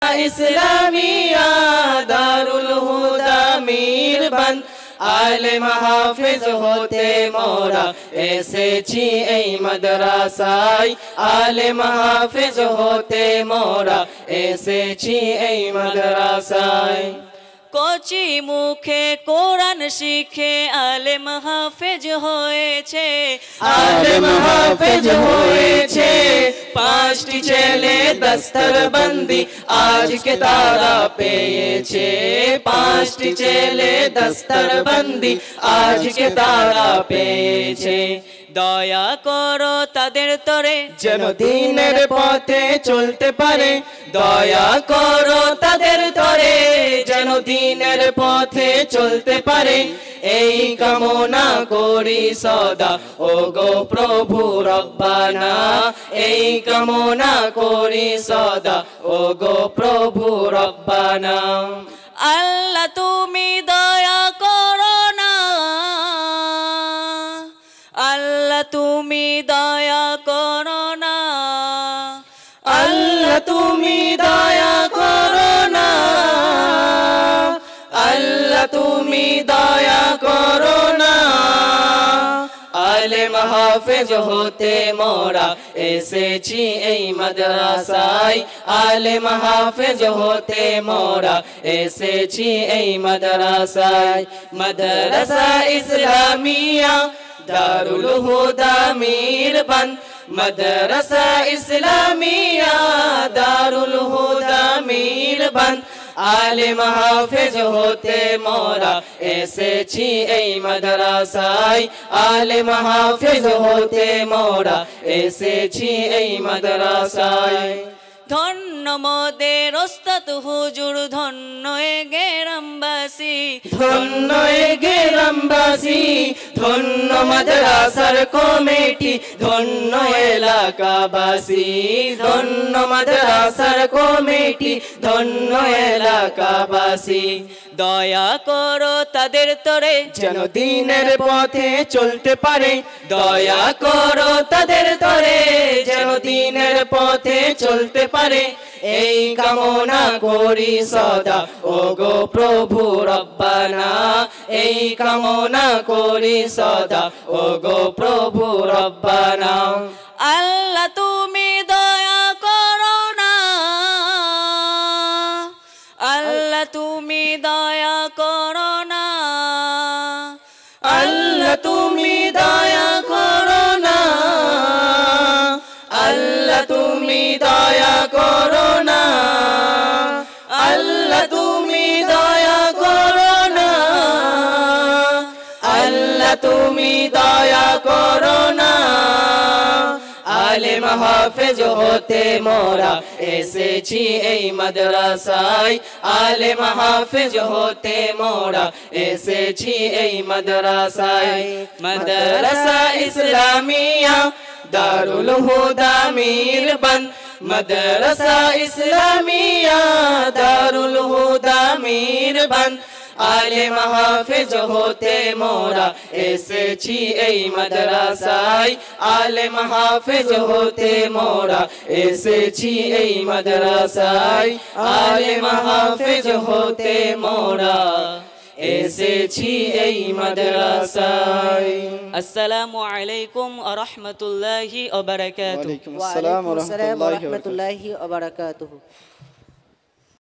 ইসলামিয়া দারুল হুদা মিরবন্দ আলেম হাফেজ হতে মোরা এসেছি এই মাদ্রাসায় আলেম হাফেজ হতে মোরা এসেছি এই মাদ্রাসায় কচি মুখে কোরআন শিখে আলেম হাফেজ হয়েছে আলেম হাফেজ হয়েছে পাঁচটি ছেলে দস্তরবন্দি আজকে তারা পেয়েছে পাঁচটি ছেলে দস্তরবন্দি আজকে তারা পেয়েছে দয়া করো তাদের তরে যেন দ্বীনের পথে চলতে পারে দয়া করো তাদের তরে যেন দ্বীনের পথে চলতে পারে এই কামনা করি সদা ওগো প্রভু রব্বানা এই কামনা করি সদা ওগো প্রভু রব্বানা আল্লাহ তুমি দয়া করো না আল্লাহ তুমি দয়া করো না আল্লাহ তুমি দয়া করো না আল্লাহ তুমি দয়া করো না আলেম হাফেজ হতে মোরা এসেছি এই মাদ্রাসায় আলেম হাফেজ হতে মোরা এসেছি এই মাদ্রাসায় মাদ্রাসা ইসলামিয়া দারুল হুদা মিরবন্দ মাদ্রাসা ইসলামিয়া দারুল হুদা মিরবন্দ আলেম হাফেজ হতে মোরা এসেছি এই মাদ্রাসায় আলেম হাফেজ হতে মোরা এসেছি এই মাদ্রাসায় ধন্য মোদের ওস্তাদ হুজুর ধন্য এ গ্রামবাসী ধন্য এ গ্রামবাসী ধন্য মাদ্রাসার কমিটি ধন্য এলাকাবাসী ধন্য মাদ্রাসার কমিটি ধন্য এলাকাবাসী দয়া করো তাদের তরে যেন দ্বীনের পথে চলতে পারে দয়া করো তাদের তরে যেন দ্বীনের পথে চলতে পারে এই কামনা করি সদা ওগো প্রভু রব্বানা এই কামনা করি সদা ওগো প্রভু রব্বানা আল্লাহ তুমি দয়া করো না আল্লাহ তুমি দয়া করো না আল্লাহ তুমি দয়া করো না আল্লাহ তুমি দয়া করো না আল্লাহ তুমি দয়া করো না আল্লাহ তুমি দয়া করো না আলেম হাফেজ হতে মোরা এসেছি এই মাদ্রাসায় আলেম হাফেজ হতে মোরা এসেছি এই মাদ্রাসায় মাদ্রাসা ইসলামিয়া দারুল হুদা মিরবন্দ মাদ্রাসা ইসলামিয়া দারুল হুদা মিরবন্দ আলেম হাফেজ হতে মোরা এসেছি এই মাদ্রাসায় আলেম হাফেজ হতে মোরা এসেছি এই মাদ্রাসায় আলেম হাফেজ হতে মোরা এসেছি এই মাদ্রাসায় আসসালামু আলাইকুম ওয়া রাহমাতুল্লাহি ওয়া বারাকাতুহু ওয়া আলাইকুম আসসালাম ওয়া রাহমাতুল্লাহি ওয়া বারাকাতুহু